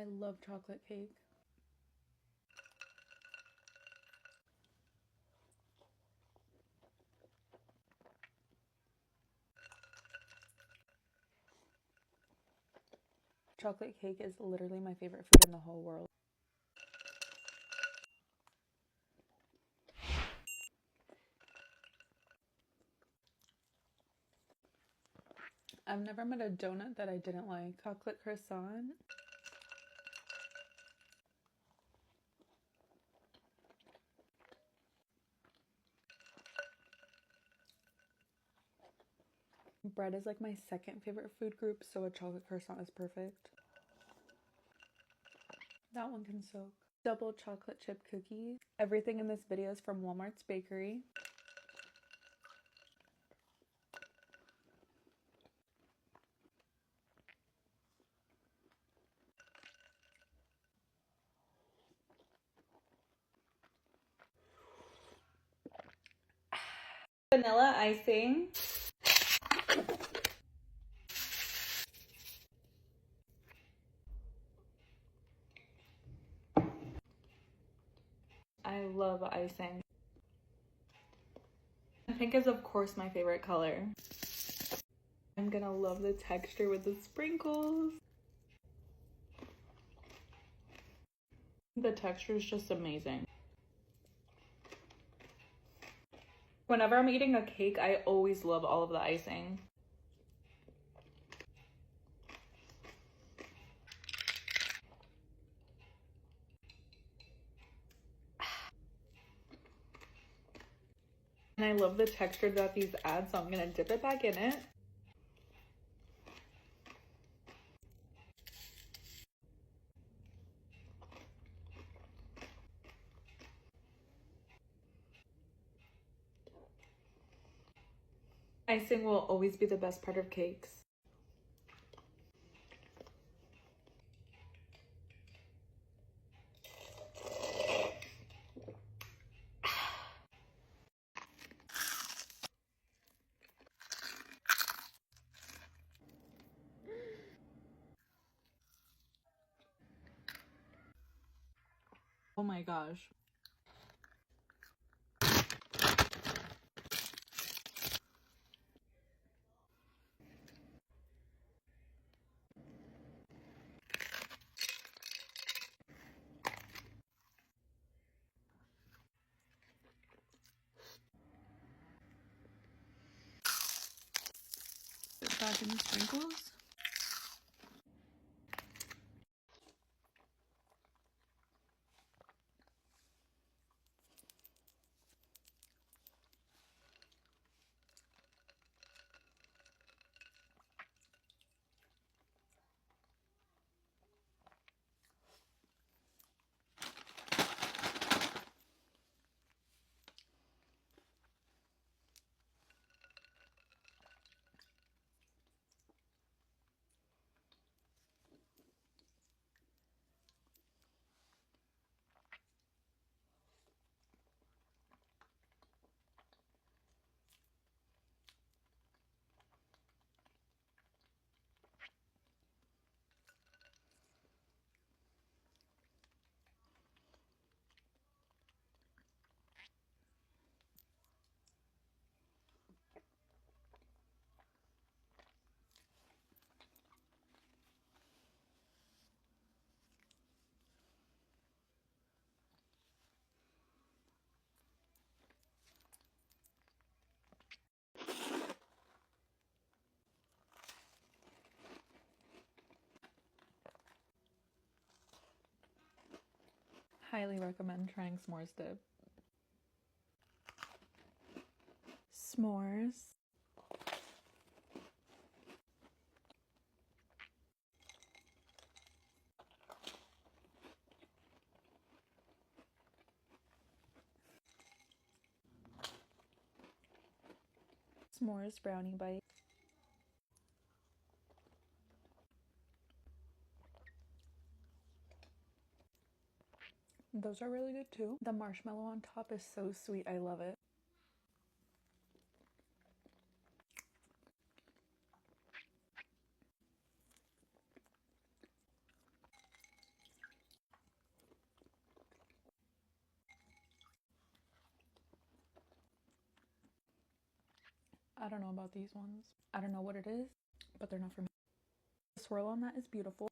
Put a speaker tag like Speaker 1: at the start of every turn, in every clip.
Speaker 1: I love chocolate cake. Chocolate cake is literally my favorite food in the whole world. I've never met a donut that I didn't like. Chocolate croissant. Bread is like my second favorite food group, so a chocolate croissant is perfect. That one can soak. Double chocolate chip cookies. Everything in this video is from Walmart's bakery. Vanilla icing. I love icing. Pink is of course my favorite color. I'm gonna love the texture with the sprinkles. The texture is just amazing. Whenever I'm eating a cake, I always love all of the icing. And I love the texture that these add, so I'm gonna dip it back in it. Icing will always be the best part of cakes. Oh my gosh. Back in the sprinkles. Highly recommend trying s'mores dip. S'mores. S'mores brownie bite. Those are really good too. The marshmallow on top is so sweet. I love it. I don't know about these ones. I don't know what it is, but they're not for me. The swirl on that is beautiful.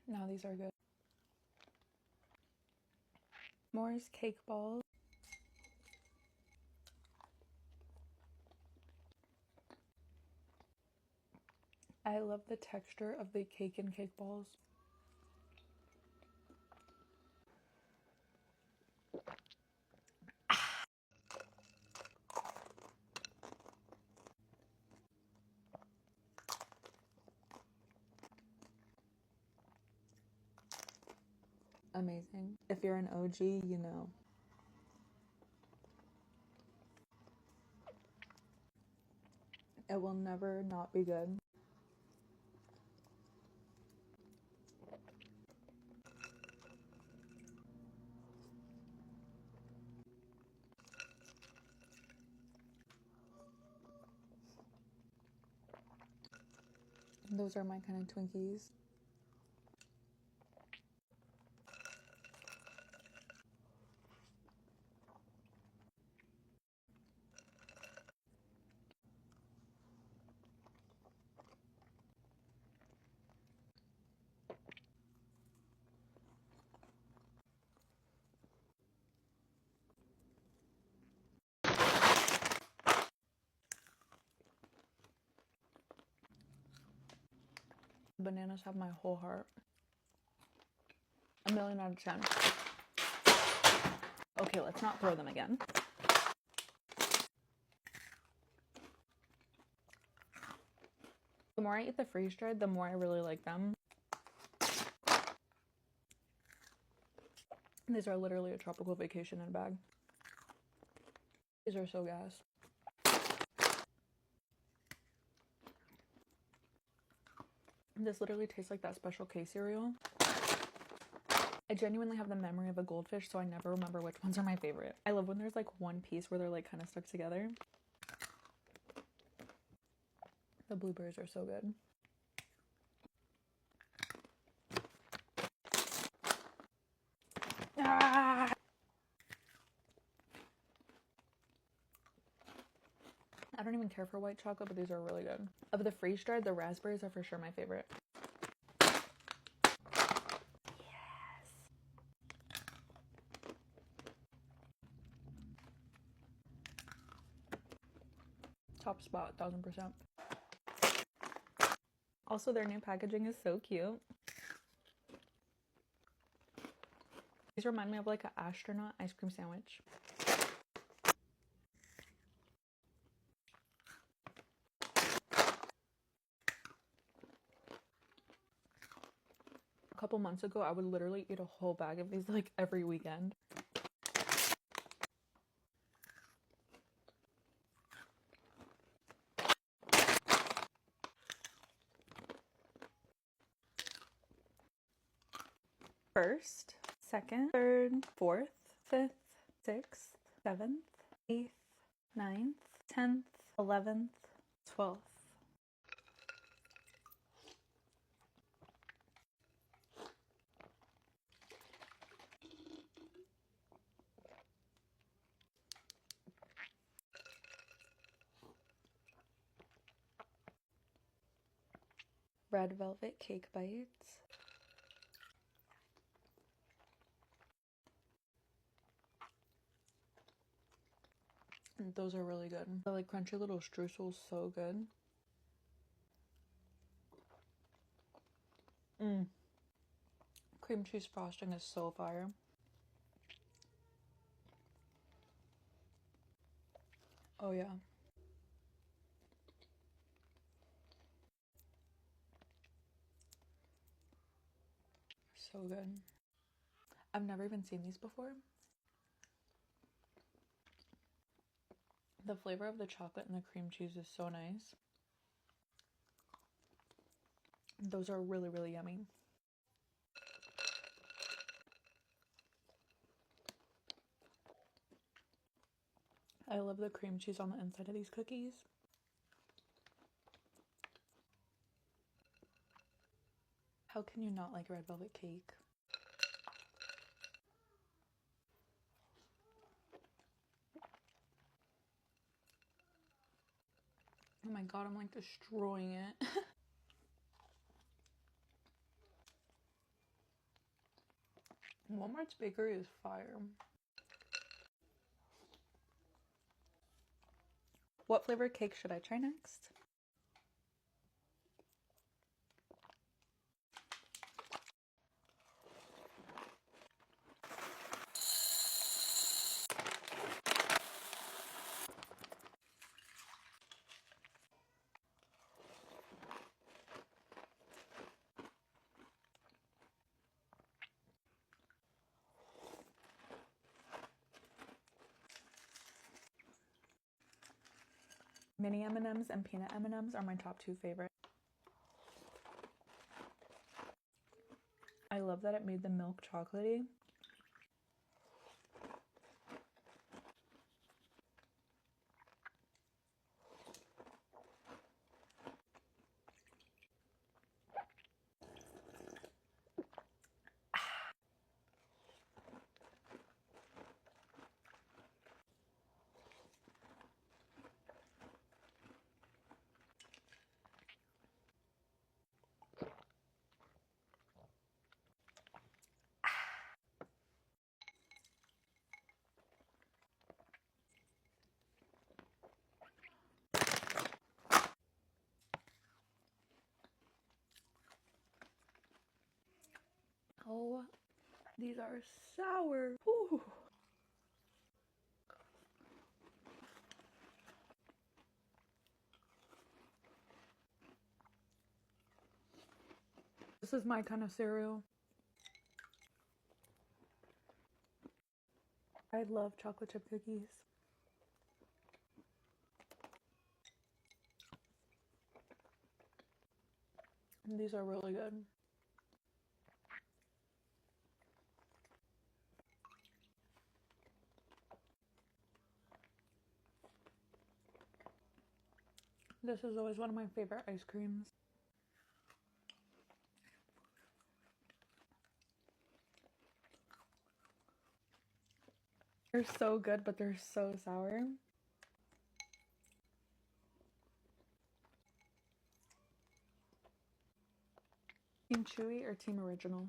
Speaker 1: Now these are good. Moore's cake balls. I love the texture of the cake and cake balls. Amazing. If you're an OG, you know. It will never not be good. Those are my kind of Twinkies. Bananas have my whole heart. 1,000,000 out of 10. Okay, let's not throw them again. The more I eat the freeze-dried, the more I really like them. These are literally a tropical vacation in a bag. These are so gas. This literally tastes like that Special K cereal. I genuinely have the memory of a goldfish, so I never remember which ones are my favorite. I love when there's like one piece where they're like kind of stuck together. The blueberries are so good. Ah! I don't even care for white chocolate, but these are really good. Of the freeze-dried, the raspberries are for sure my favorite. Yes. Top spot, 1000%. Also, their new packaging is so cute. These remind me of like an astronaut ice cream sandwich. A couple months ago, I would literally eat a whole bag of these like every weekend. First, second, third, fourth, fifth, sixth, seventh, 8th, 9th, 10th, 11th, 12th. Red velvet cake bites. And those are really good. The like crunchy little streusel is so good. Cream cheese frosting is so fire. Oh yeah. So good. I've never even seen these before. The flavor of the chocolate and the cream cheese is so nice. Those are really, really yummy. I love the cream cheese on the inside of these cookies. How can you not like red velvet cake? my god, I'm like destroying it. Walmart's bakery is fire. What flavor cake should I try next? Mini M&Ms and peanut M&Ms are my top 2 favorites. I love that it made the milk chocolatey. Oh, these are sour. Whew. This is my kind of cereal. I love chocolate chip cookies. These are really good. This is always one of my favorite ice creams. They're so good, but they're so sour. Team Chewy or Team Original?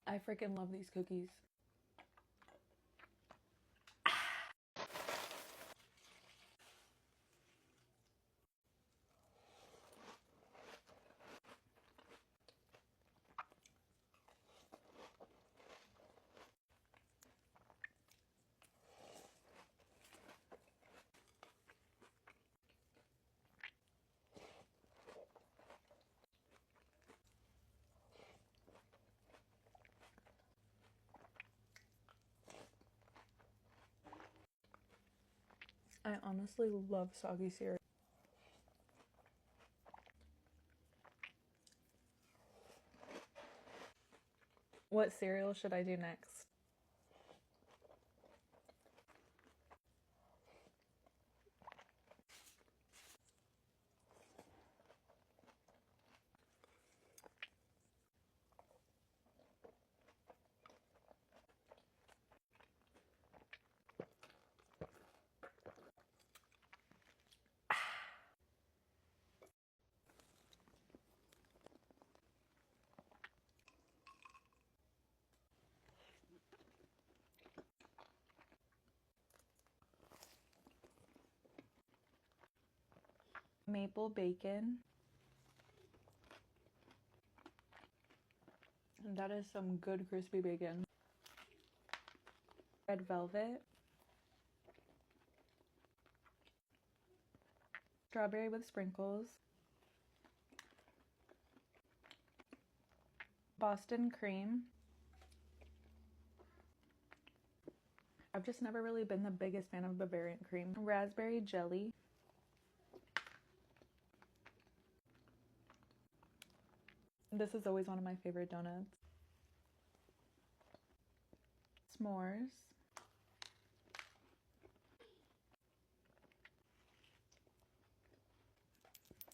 Speaker 1: I freaking love these cookies. I honestly love soggy cereal. What cereal should I do next? Maple bacon. And that is some good crispy bacon. Red velvet. Strawberry with sprinkles. Boston cream. I've just never really been the biggest fan of Bavarian cream. Raspberry jelly. This is always one of my favorite donuts. S'mores.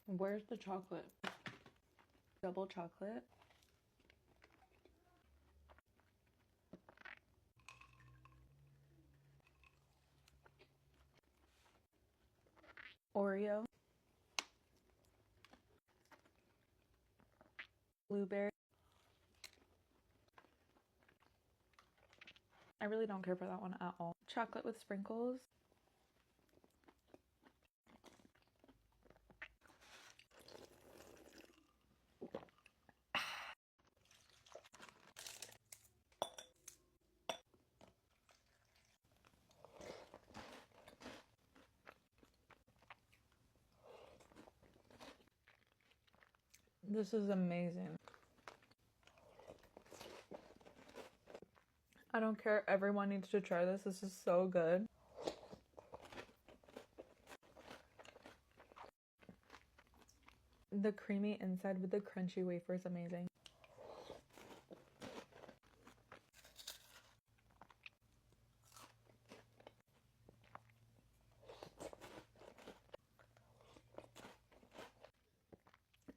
Speaker 1: Where's the chocolate? Double chocolate. Oreo, blueberry. I really don't care for that one at all. Chocolate with sprinkles. This is amazing. I don't care. Everyone needs to try this. This is so good. The creamy inside with the crunchy wafer is amazing.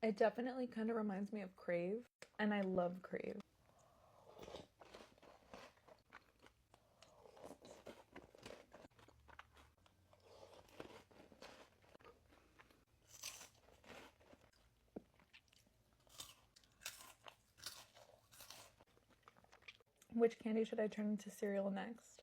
Speaker 1: It definitely kind of reminds me of Crave, and I love Crave. Which candy should I turn into cereal next?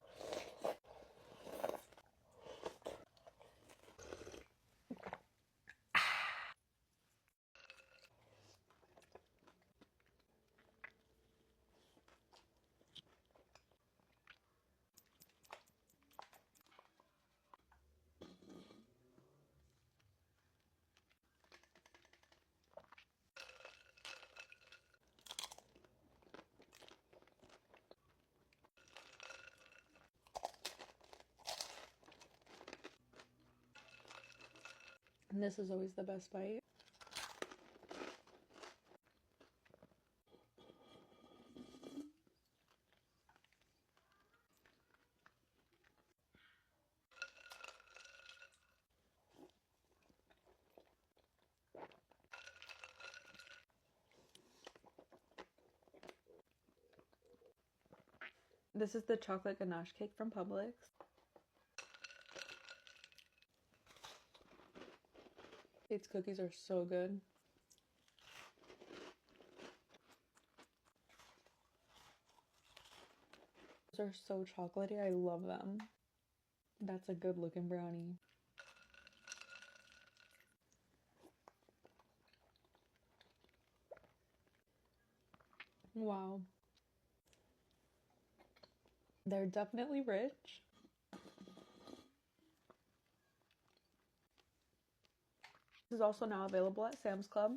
Speaker 1: And this is always the best bite. This is the chocolate ganache cake from Publix. Its cookies are so good. Those are so chocolatey. I love them. That's a good looking brownie. Wow. They're definitely rich. This is also now available at Sam's Club.